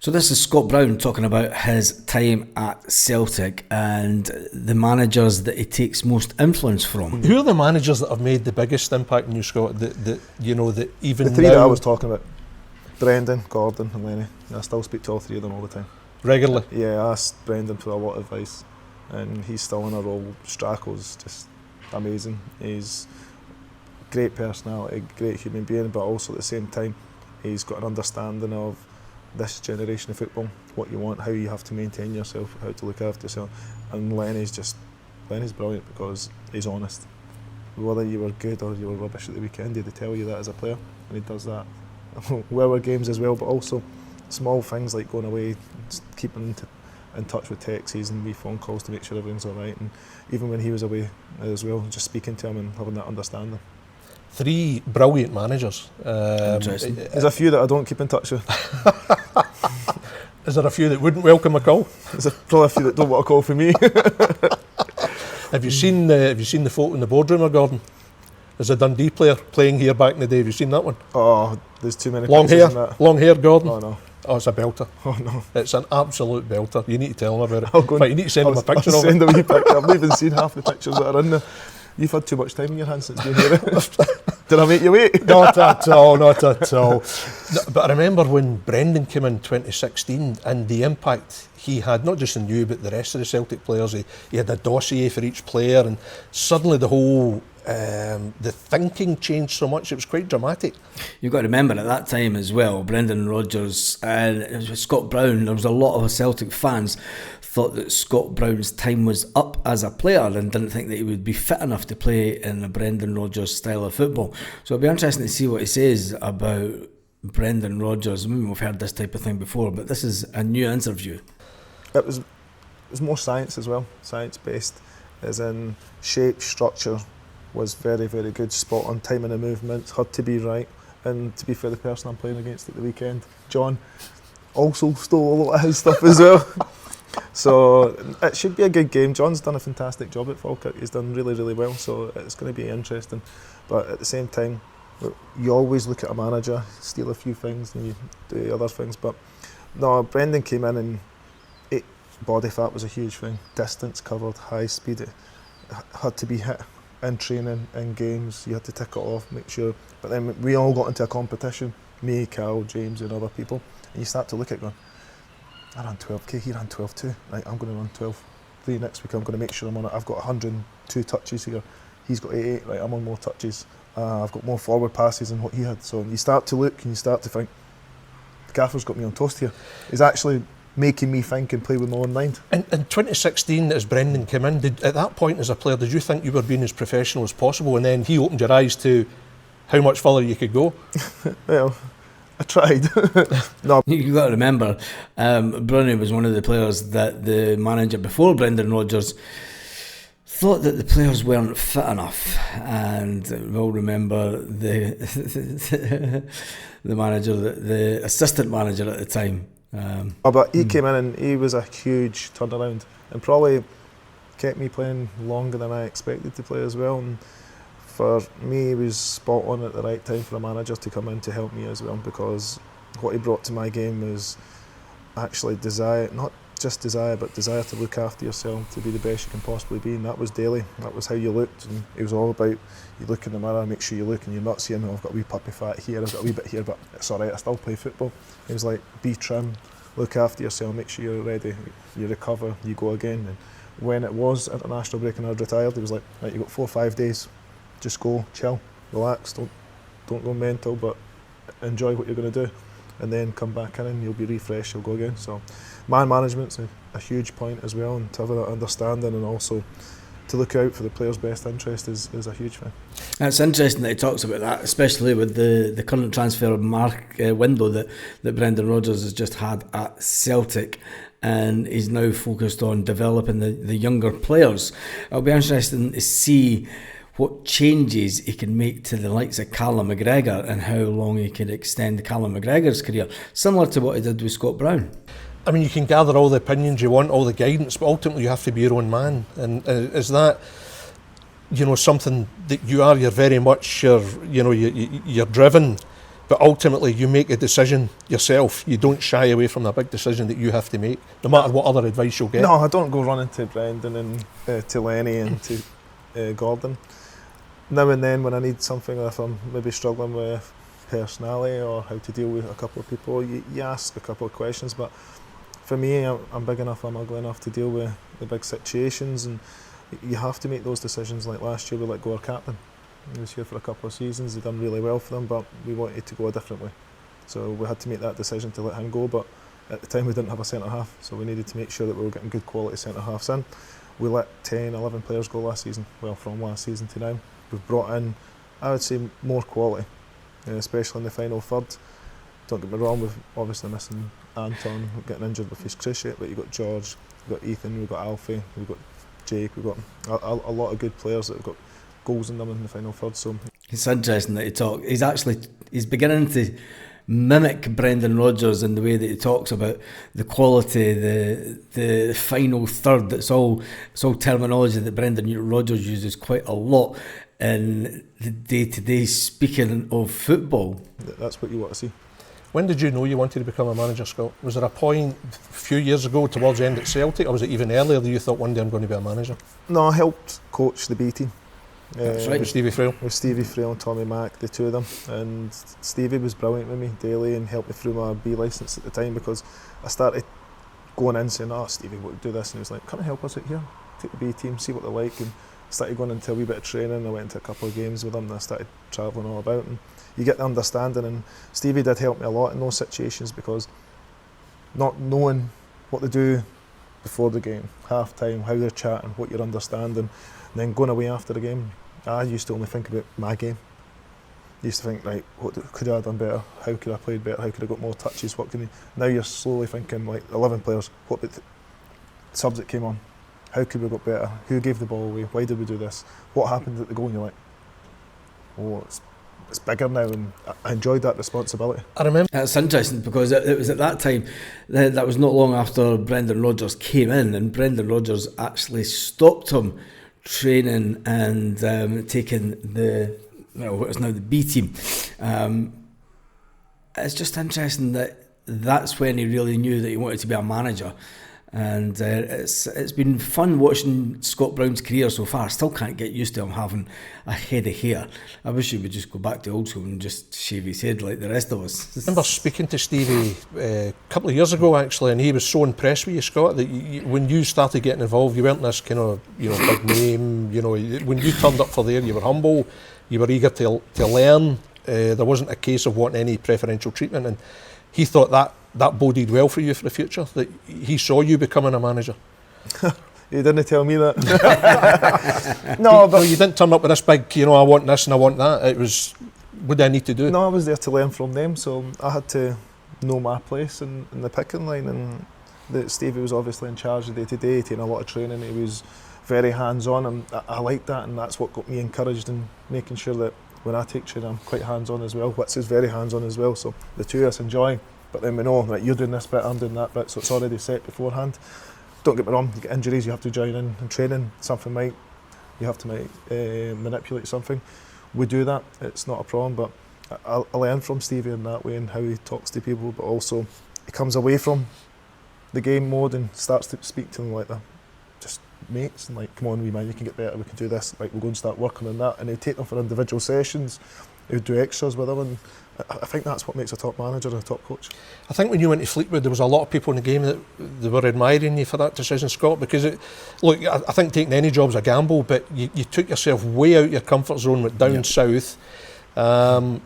So this is Scott Brown talking about his time at Celtic and the managers that he takes most influence from. Who are the managers that have made the biggest impact on you, Scott? That even the three now, that I was talking about: Brendan, Gordon, and Lenny. I still speak to all three of them all the time. regularly. Yeah, I asked Brendan for a lot of advice, and he's still in a role. Strako's just amazing. He's a great personality, great human being, but also at the same time, he's got an understanding of this generation of football, what you want, how you have to maintain yourself, how to look after yourself. And Lenny's brilliant because he's honest. Whether you were good or you were rubbish at the weekend, he'd tell you that as a player, and he does that. Well, games as well, but also small things like going away, keeping in touch with texts and wee phone calls to make sure everything's all right. And even when he was away as well, just speaking to him and having that understanding. Three brilliant managers. Interesting. There's a few that I don't keep in touch with. Is there a few that wouldn't welcome a call? There's probably a few that don't want a call from me. Have you seen the photo in the boardroom of Gordon? There's a Dundee player playing here back in the day. Have you seen that one? Oh, there's too many Long pictures hair, in that. long hair, Gordon. Oh no. Oh, it's a belter. Oh no. It's an absolute belter. You need to tell him about it. I'll go. In fact, you need to send him a picture I'll of it. send him a wee picture. I've not even seen half the pictures that are in there. You've had too much time in your hands since being here. Did I make you wait? Not at all, not at all. No, but I remember when Brendan came in 2016 and the impact he had, not just on you, but the rest of the Celtic players. He had a dossier for each player, and suddenly the whole the thinking changed so much. It was quite dramatic. You've got to remember at that time as well, Brendan Rodgers and Scott Brown, there was a lot of Celtic fans thought that Scott Brown's time was up as a player and didn't think that he would be fit enough to play in a Brendan Rodgers style of football. So it'll be interesting to see what he says about Brendan Rodgers. I mean, we've heard this type of thing before, but this is a new interview. It was more science as well, science based, as in shape, structure was very, very good, spot on, timing of movements, had to be right. And to be fair, the person I'm playing against at the weekend, John, also stole a lot of his stuff as well. So it should be a good game. John's done a fantastic job at Falkirk. He's done really, really well, so it's going to be interesting. But at the same time, you always look at a manager, steal a few things and you do other things. But no, Brendan came in and body fat was a huge thing. Distance covered, high speed, it had to be hit in training, in games. You had to tick it off, make sure. But then we all got into a competition, me, Cal, James and other people, and you start to look at going, I ran 12k, he ran 12.2. Right, I'm going to run 12.3 next week. I'm going to make sure I'm on it. I've got 102 touches here. He's got 88. Right, I'm on more touches. I've got more forward passes than what he had. So you start to look and you start to think, the gaffer's got me on toast here. He's actually making me think and play with my own mind. In 2016, as Brendan came in, at that point as a player, did you think you were being as professional as possible? And then he opened your eyes to how much further you could go? Well, I tried. No. You've got to remember, Brownie was one of the players that the manager before Brendan Rodgers thought that the players weren't fit enough, and we'll remember the manager, the assistant manager at the time. But he came in and he was a huge turnaround and probably kept me playing longer than I expected to play as well. And for me, he was spot on at the right time for a manager to come in to help me as well, because what he brought to my game was actually desire, not just desire, but desire to look after yourself, to be the best you can possibly be, and that was daily. That was how you looked, and it was all about, you look in the mirror, make sure you look and you're not seeing, oh, I've got a wee puppy fat here, I've got a wee bit here, but it's alright, I still play football. It was like, be trim, look after yourself, make sure you're ready, you recover, you go again. And when it was international break and I'd retired, it was like, right, you've got 4 or 5 days, just go, chill, relax, don't go mental, but enjoy what you're going to do, and then come back in and you'll be refreshed, you'll go again. So man management's a huge point as well, and to have that understanding and also to look out for the player's best interest is a huge thing. It's interesting that he talks about that, especially with the current transfer window that Brendan Rodgers has just had at Celtic, and he's now focused on developing the younger players. It'll be interesting to see what changes he can make to the likes of Callum McGregor and how long he can extend Callum McGregor's career, similar to what he did with Scott Brown. I mean, you can gather all the opinions you want, all the guidance, but ultimately you have to be your own man. And is that, something that you are? You're very much, you're driven, But ultimately, you make a decision yourself. You don't shy away from a big decision that you have to make, no matter what other advice you'll get. No, I don't go running to Brendan and to Lenny and to Gordon. Now and then when I need something, or if I'm maybe struggling with personality or how to deal with a couple of people, you ask a couple of questions. But for me, I'm big enough, I'm ugly enough to deal with the big situations, and you have to make those decisions. Like last year, we let go our captain. He was here for a couple of seasons, he'd done really well for them, but we wanted to go a different way. So we had to make that decision to let him go, but at the time we didn't have a centre-half, so we needed to make sure that we were getting good quality centre-halves in. We let 10, 11 players go last season, well, from last season to now. We've brought in, I would say, more quality, especially in the final third. Don't get me wrong, we've obviously missing Anton, getting injured with his cruciate, but you've got George, we've got Ethan, we've got Alfie, we've got Jake, we've got a lot of good players that have got goals in them in the final third. So it's interesting that he talks. He's beginning to mimic Brendan Rodgers in the way that he talks about the quality, the final third. It's all terminology that Brendan Rodgers uses quite a lot in the day-to-day speaking of football. That's what you want to see. When did you know you wanted to become a manager, Scott? Was there a point a few years ago towards the end at Celtic, or was it even earlier that you thought one day I'm going to be a manager? No, I helped coach the B team. That's right, with Stevie Frail. With Stevie Frail and Tommy Mack, the two of them. And Stevie was brilliant with me daily and helped me through my B licence at the time, because I started going in saying, "Oh, Stevie, we'll do this," and he was like, "Come and help us out here, take the B team, see what they're like." And I started going into a wee bit of training. I went into a couple of games with them, and I started travelling all about, and you get the understanding. And Stevie did help me a lot in those situations, because not knowing what they do before the game, half time, how they're chatting, what you're understanding, and then going away after the game, I used to only think about my game. I used to think, right, what could I have done better? How could I have played better? How could I got more touches? What can I? Now you're slowly thinking, like 11 players, what about the subs that came on? How could we got better? Who gave the ball away? Why did we do this? What happened at the goal? And you're like, oh, it's bigger now, and I enjoyed that responsibility. I remember. That's interesting, because it was at that time, that was not long after Brendan Rodgers came in, and Brendan Rodgers actually stopped him training and taking what is now the B team. It's just interesting that that's when he really knew that he wanted to be a manager. And it's been fun watching Scott Brown's career so far. I still can't get used to him having a head of hair. I wish he would just go back to old school and just shave his head like the rest of us. I remember speaking to Stevie a couple of years ago, actually, and he was so impressed with you, Scott, that when you started getting involved, you weren't this kind of big name. When you turned up for there, you were humble, you were eager to learn. There wasn't a case of wanting any preferential treatment, and he thought that boded well for you for the future, that he saw you becoming a manager. You didn't tell me that. No, but you didn't turn up with this big, I want this and I want that. It was, what do I need to do? No, I was there to learn from them, so I had to know my place in the picking line, and Stevie was obviously in charge of day-to-day, taking a lot of training. He was very hands-on, and I liked that, and that's what got me encouraged in making sure that when I take training, I'm quite hands-on as well. Wits is very hands-on as well, so the two of us enjoy. But then we know that you're doing this bit, I'm doing that bit, so it's already set beforehand. Don't get me wrong, you get injuries, you have to join in training. You have to manipulate something. We do that, it's not a problem, but I learn from Stevie in that way, and how he talks to people, but also he comes away from the game mode and starts to speak to them like they're just mates, and like, come on wee man, you can get better, we can do this, like, we'll go and start working on that. And he'd take them for individual sessions, he would do extras with them, and I think that's what makes a top manager and a top coach. I think when you went to Fleetwood, there was a lot of people in the game that they were admiring you for that decision, Scott, because I think taking any job's a gamble, but you took yourself way out your comfort zone, went down south. Obviously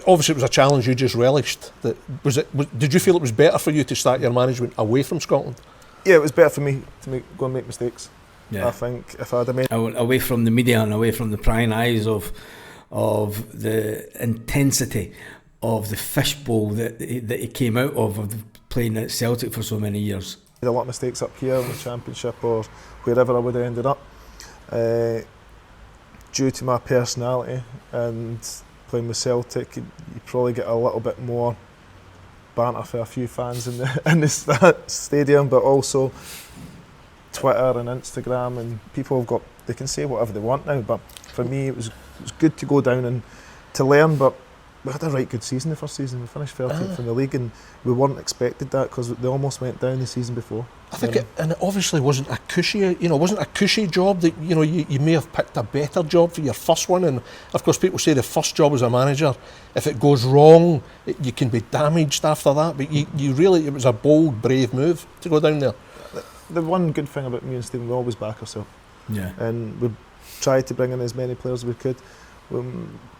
it was a challenge you just relished. Did you feel it was better for you to start your management away from Scotland? Yeah, it was better for me to go and make mistakes. Yeah. I think if I'd have made... away from the media and away from the prying eyes of the intensity of the fishbowl that he came out of playing at Celtic for so many years. I made a lot of mistakes up here in the Championship or wherever I would have ended up. Due to my personality and playing with Celtic, you probably get a little bit more banter for a few fans in the stadium, but also Twitter and Instagram, and people they can say whatever they want now, but for me it was good to go down and to learn, but we had a right good season the first season. We finished 13th in the league, and we weren't expected that because they almost went down the season before. I think it obviously wasn't a cushy job. That you may have picked a better job for your first one, and of course people say the first job as a manager, if it goes wrong, you can be damaged after that. But it was a bold, brave move to go down there. The one good thing about me and Stephen, we always back ourselves. Yeah. And we tried to bring in as many players as we could. We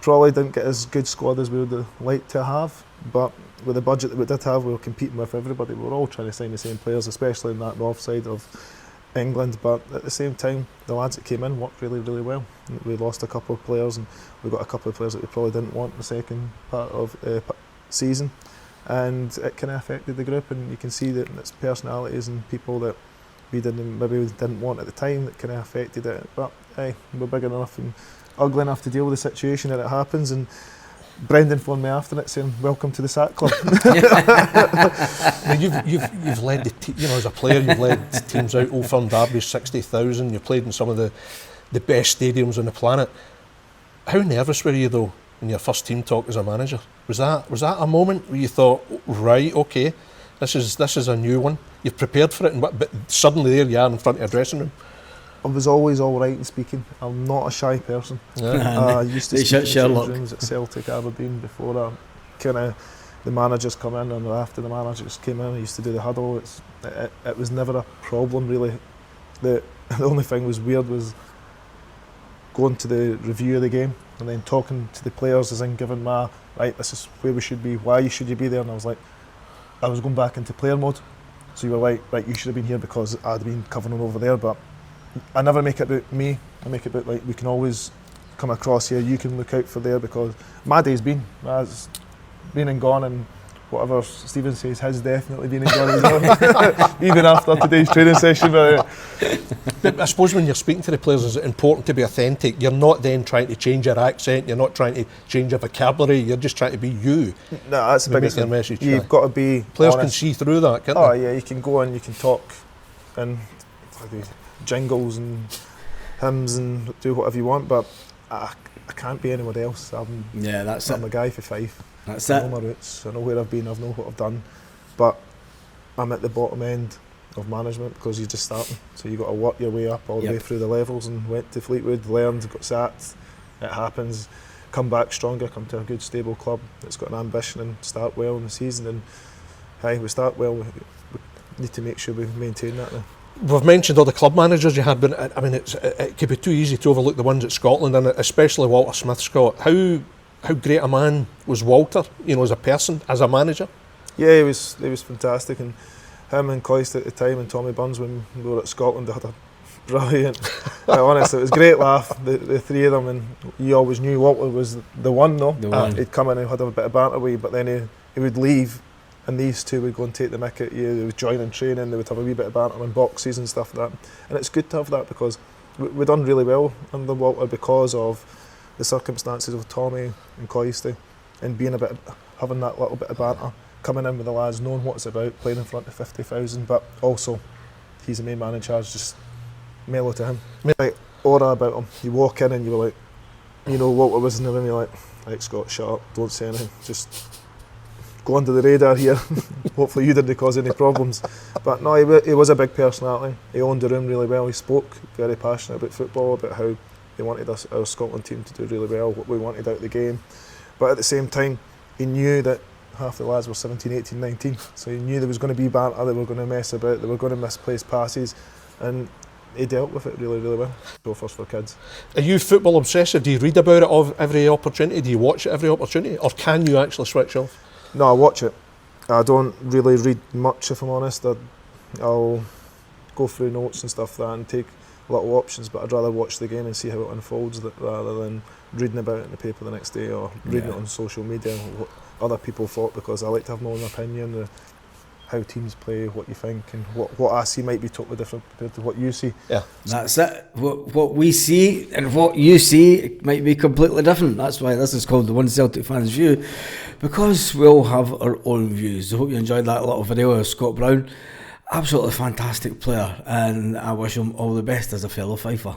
probably didn't get as good squad as we would have liked to have, but with the budget that we did have, we were competing with everybody. We were all trying to sign the same players, especially in that north side of England. But at the same time, the lads that came in worked really, really well. We lost a couple of players, and we got a couple of players that we probably didn't want in the second part of season, and it kind of affected the group. And you can see that it's personalities and people that we didn't want at the time that kind of affected it. But hey, we're big enough and ugly enough to deal with the situation, and it happens. And Brendan phoned me after it saying, "Welcome to the Sack Club." Now you've led the team, as a player, you've led teams out. Old Firm Derby, 60,000. You've played in some of the best stadiums on the planet. How nervous were you though in your first team talk as a manager? Was that a moment where you thought, right, okay, this is a new one. You've prepared for it, but suddenly there you are in front of a dressing room. I was always all right in speaking. I'm not a shy person. Yeah. I used to speak in change rooms at Celtic, Aberdeen before the managers come in, and after the managers came in, I used to do the huddle. It was never a problem really. The only thing was weird was going to the review of the game and then talking to the players, as in giving my right, this is where we should be, why should you be there, and I was going back into player mode. So you were like, right, you should have been here because I'd been covering over there, but I never make it about me. I make it about like we can always come across here. You can look out for there because my day's been and gone, and whatever Stephen says has definitely been and gone as well. Even after today's training session. But I suppose when you're speaking to the players, it's important to be authentic. You're not then trying to change your accent. You're not trying to change your vocabulary. You're just trying to be you. No, that's the biggest thing. Message. You've got to be players honest. can see through that, can't they? Oh yeah, you can go and you can talk and jingles and hymns and do whatever you want, but I can't be anyone else. I'm a guy for five. That's I know my roots. I know where I've been. I know what I've done, but I'm at the bottom end of management because you're just starting. So you've got to work your way up all the way through the levels. And went to Fleetwood, learned, got sacked. It happens. Come back stronger. Come to a good stable club that's got an ambition and start well in the season. And hey, we start well. We need to make sure we maintain that now. We've mentioned all the club managers you had, but I mean, it could be too easy to overlook the ones at Scotland, and especially Walter Smith, Scott. How great a man was Walter, as a person, as a manager? Yeah, he was fantastic, and him and Cloyster at the time, and Tommy Burns when we were at Scotland, they had a brilliant, honestly, it was a great laugh, the three of them, and you always knew Walter was the one, though. He'd come in and had a bit of banter with you, but then he would leave, and these two would go and take the mick at you. They would join in training, they would have a wee bit of banter in boxes and stuff like that. And it's good to have that because we've done really well under Walter because of the circumstances of Tommy and Cloyster and having that little bit of banter, coming in with the lads, knowing what it's about, playing in front of 50,000, but also he's the main man in charge, just mellow to him. Like aura about him. You walk in and you were like, Walter was in the room, you're like, Scott, shut up, don't say anything, just go under the radar here. Hopefully you didn't cause any problems. But no, he was a big personality. He owned the room really well. He spoke very passionate about football, about how he wanted our Scotland team to do really well, what we wanted out of the game. But at the same time, he knew that half the lads were 17, 18, 19. So he knew there was going to be banter, they were going to mess about, they were going to misplace passes. And he dealt with it really, really well. Gophers for kids. Are you football obsessive? Do you read about it every opportunity? Do you watch it every opportunity? Or can you actually switch off? No, I watch it. I don't really read much, if I'm honest. I'll go through notes and stuff like that and take little options, but I'd rather watch the game and see how it unfolds rather than reading about it in the paper the next day or reading it on social media what other people thought, because I like to have my own opinion, how teams play, what you think, and what I see might be totally different compared to what you see. Yeah, that's it. What we see and what you see might be completely different. That's why this is called the One Celtic Fans View, because we all have our own views. I hope you enjoyed that little video of Scott Brown. Absolutely fantastic player, and I wish him all the best as a fellow Fifer.